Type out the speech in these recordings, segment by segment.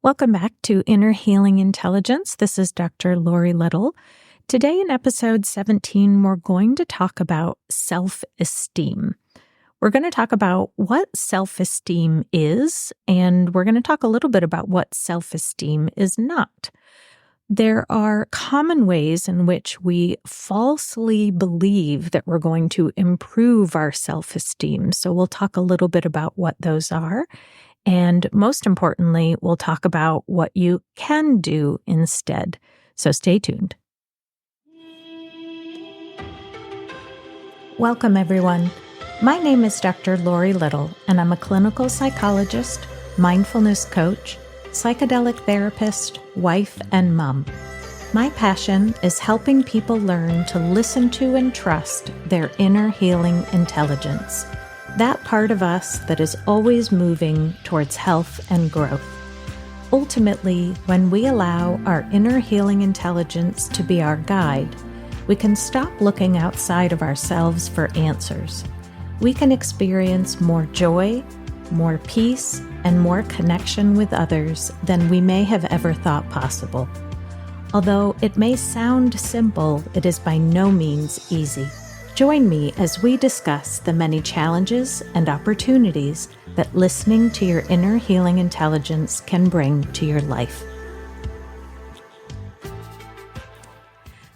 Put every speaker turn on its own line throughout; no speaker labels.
Welcome back to Inner Healing Intelligence. This is Dr. Lori Little. Today in episode 17, we're going to talk about self-esteem. We're going to talk about what self-esteem is, and we're going to talk a little bit about what self-esteem is not. There are common ways in which we falsely believe that we're going to improve our self-esteem. So we'll talk a little bit about what those are. And most importantly, we'll talk about what you can do instead. So stay tuned. Welcome, everyone. My name is Dr. Lori Little, and I'm a clinical psychologist, mindfulness coach, psychedelic therapist, wife, and mom. My passion is helping people learn to listen to and trust their inner healing intelligence. That part of us that is always moving towards health and growth. Ultimately, when we allow our inner healing intelligence to be our guide, we can stop looking outside of ourselves for answers. We can experience more joy, more peace, and more connection with others than we may have ever thought possible. Although it may sound simple, it is by no means easy. Join me as we discuss the many challenges and opportunities that listening to your inner healing intelligence can bring to your life.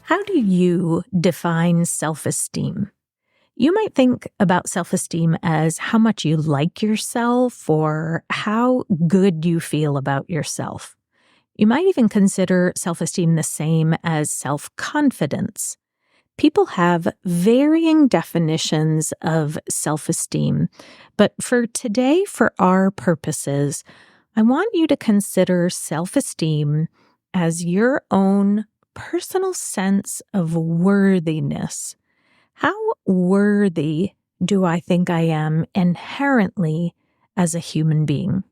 How do you define self-esteem? You might think about self-esteem as how much you like yourself or how good you feel about yourself. You might even consider self-esteem the same as self-confidence. People have varying definitions of self-esteem, but for today, for our purposes, I want you to consider self-esteem as your own personal sense of worthiness. How worthy do I think I am inherently as a human being?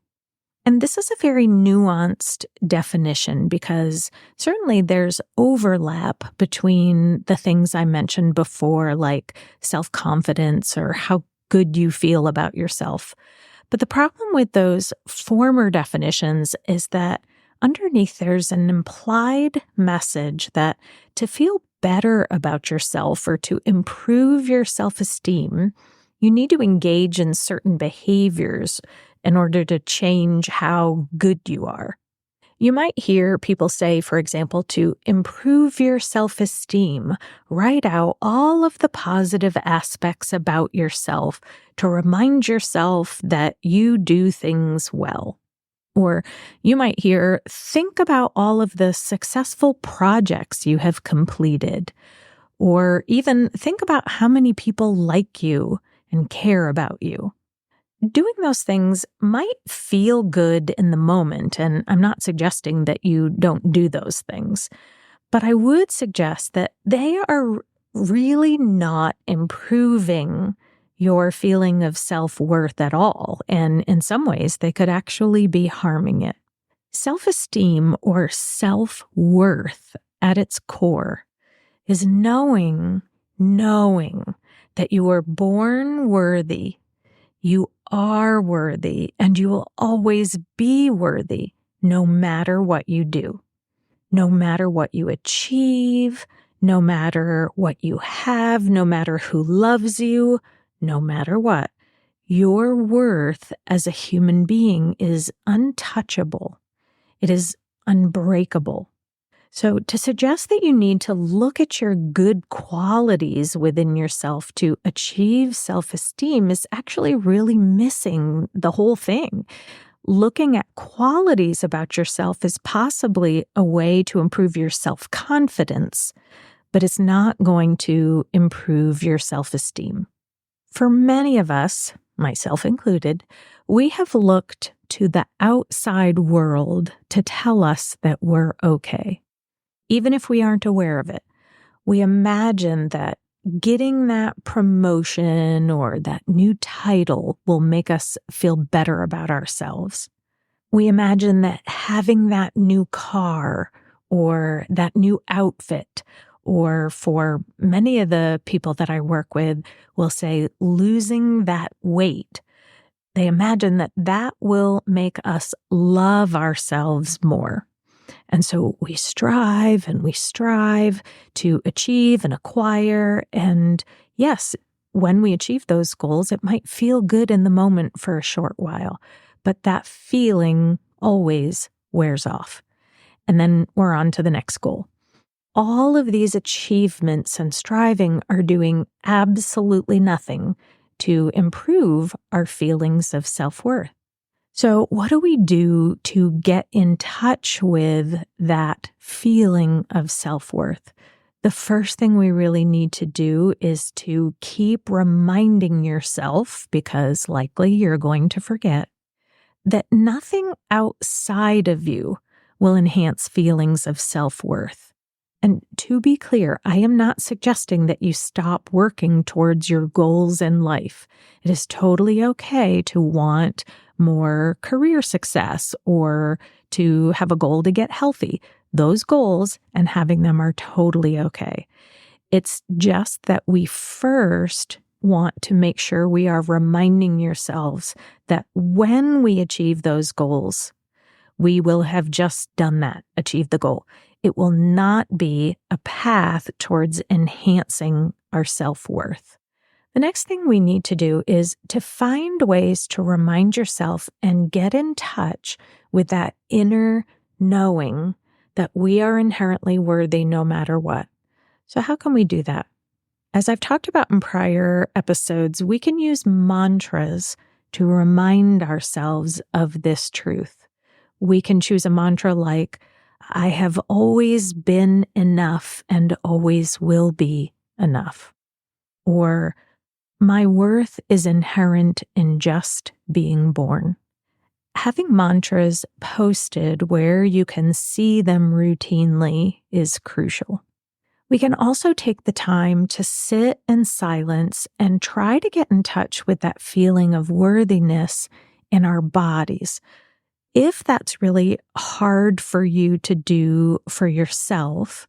And this is a very nuanced definition because certainly there's overlap between the things I mentioned before, like self-confidence or how good you feel about yourself. But the problem with those former definitions is that underneath there's an implied message that to feel better about yourself or to improve your self-esteem, you need to engage in certain behaviors in order to change how good you are. You might hear people say, for example, to improve your self-esteem, write out all of the positive aspects about yourself to remind yourself that you do things well. Or you might hear, think about all of the successful projects you have completed. Or even think about how many people like you and care about you. Doing those things might feel good in the moment, and I'm not suggesting that you don't do those things, but I would suggest that they are really not improving your feeling of self-worth at all, and in some ways, they could actually be harming it. Self-esteem or self-worth at its core is knowing that you were born worthy. You are worthy, and you will always be worthy, no matter what you do, no matter what you achieve, no matter what you have, no matter who loves you, no matter what. Your worth as a human being is untouchable. It is unbreakable. So to suggest that you need to look at your good qualities within yourself to achieve self-esteem is actually really missing the whole thing. Looking at qualities about yourself is possibly a way to improve your self-confidence, but it's not going to improve your self-esteem. For many of us, myself included, we have looked to the outside world to tell us that we're okay. Even if we aren't aware of it, we imagine that getting that promotion or that new title will make us feel better about ourselves. We imagine that having that new car or that new outfit, or for many of the people that I work with, will say losing that weight They imagine that that will make us love ourselves more. And so we strive and we strive to achieve and acquire. And yes, when we achieve those goals, it might feel good in the moment for a short while, but that feeling always wears off. And then we're on to the next goal. All of these achievements and striving are doing absolutely nothing to improve our feelings of self-worth. So what do we do to get in touch with that feeling of self-worth? The first thing we really need to do is to keep reminding yourself, because likely you're going to forget, that nothing outside of you will enhance feelings of self-worth. And to be clear, I am not suggesting that you stop working towards your goals in life. It is totally okay to want more career success or to have a goal to get healthy. Those goals and having them are totally okay. It's just that we first want to make sure we are reminding yourselves that when we achieve those goals, we will have just done that, achieved the goal. It will not be a path towards enhancing our self-worth. The next thing we need to do is to find ways to remind yourself and get in touch with that inner knowing that we are inherently worthy no matter what. So how can we do that? As I've talked about in prior episodes, we can use mantras to remind ourselves of this truth. We can choose a mantra like, I have always been enough and always will be enough. Or, my worth is inherent in just being born. Having mantras posted where you can see them routinely is crucial. We can also take the time to sit in silence and try to get in touch with that feeling of worthiness in our bodies. If that's really hard for you to do for yourself,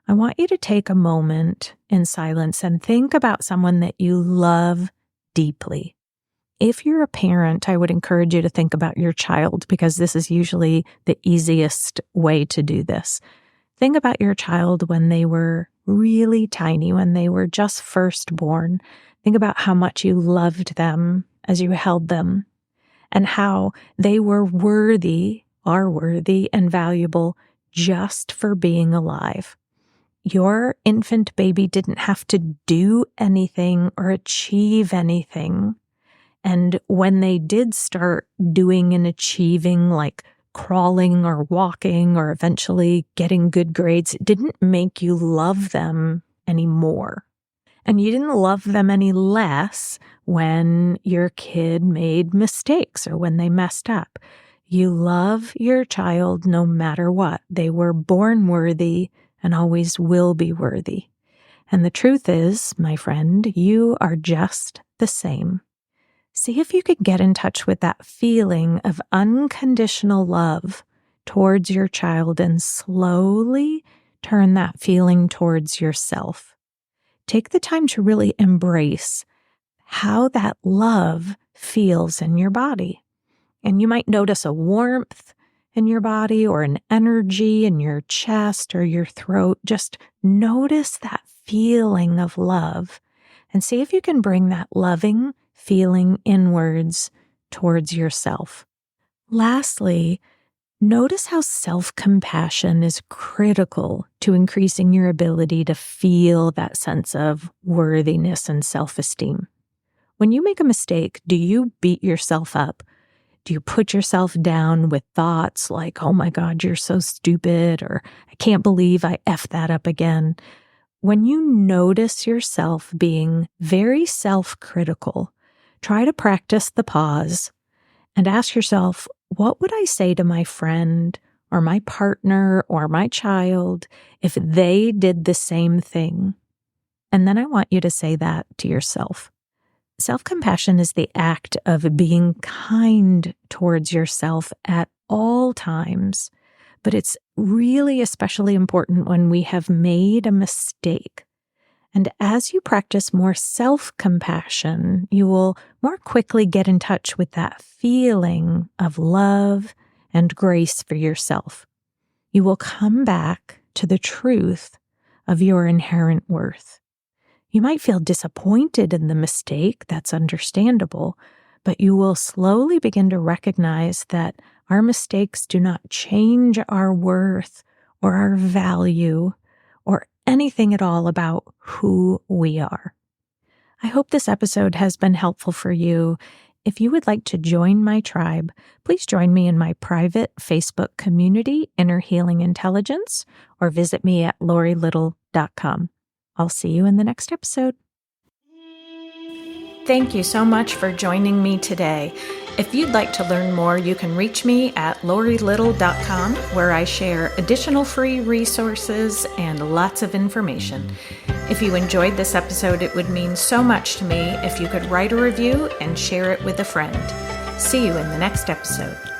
I want you to take a moment in silence and think about someone that you love deeply. If you're a parent, I would encourage you to think about your child because this is usually the easiest way to do this. Think about your child when they were really tiny, when they were just first born. Think about how much you loved them as you held them, and how they were worthy, are worthy and valuable just for being alive. Your infant baby didn't have to do anything or achieve anything. And when they did start doing and achieving, like crawling or walking or eventually getting good grades, it didn't make you love them anymore. And you didn't love them any less when your kid made mistakes or when they messed up. You love your child no matter what. They were born worthy and always will be worthy. And the truth is, my friend, you are just the same. See if you could get in touch with that feeling of unconditional love towards your child and slowly turn that feeling towards yourself. Take the time to really embrace how that love feels in your body. And you might notice a warmth in your body or an energy in your chest or your throat. Just notice that feeling of love and see if you can bring that loving feeling inwards towards yourself. Lastly, notice how self-compassion is critical to increasing your ability to feel that sense of worthiness and self-esteem. When you make a mistake, do you beat yourself up? Do you put yourself down with thoughts like, oh my God, you're so stupid, or I can't believe I effed that up again? When you notice yourself being very self-critical, try to practice the pause and ask yourself, what would I say to my friend or my partner or my child if they did the same thing? And then I want you to say that to yourself. Self-compassion is the act of being kind towards yourself at all times, but it's really especially important when we have made a mistake. And as you practice more self-compassion, you will more quickly get in touch with that feeling of love and grace for yourself. You will come back to the truth of your inherent worth. You might feel disappointed in the mistake, that's understandable, but you will slowly begin to recognize that our mistakes do not change our worth or our value or anything at all about who we are. I hope this episode has been helpful for you. If you would like to join my tribe, please join me in my private Facebook community, Inner Healing Intelligence, or visit me at LoriLittle.com. I'll see you in the next episode. Thank you so much for joining me today. If you'd like to learn more, you can reach me at LoriLittle.com, where I share additional free resources and lots of information. If you enjoyed this episode, it would mean so much to me if you could write a review and share it with a friend. See you in the next episode.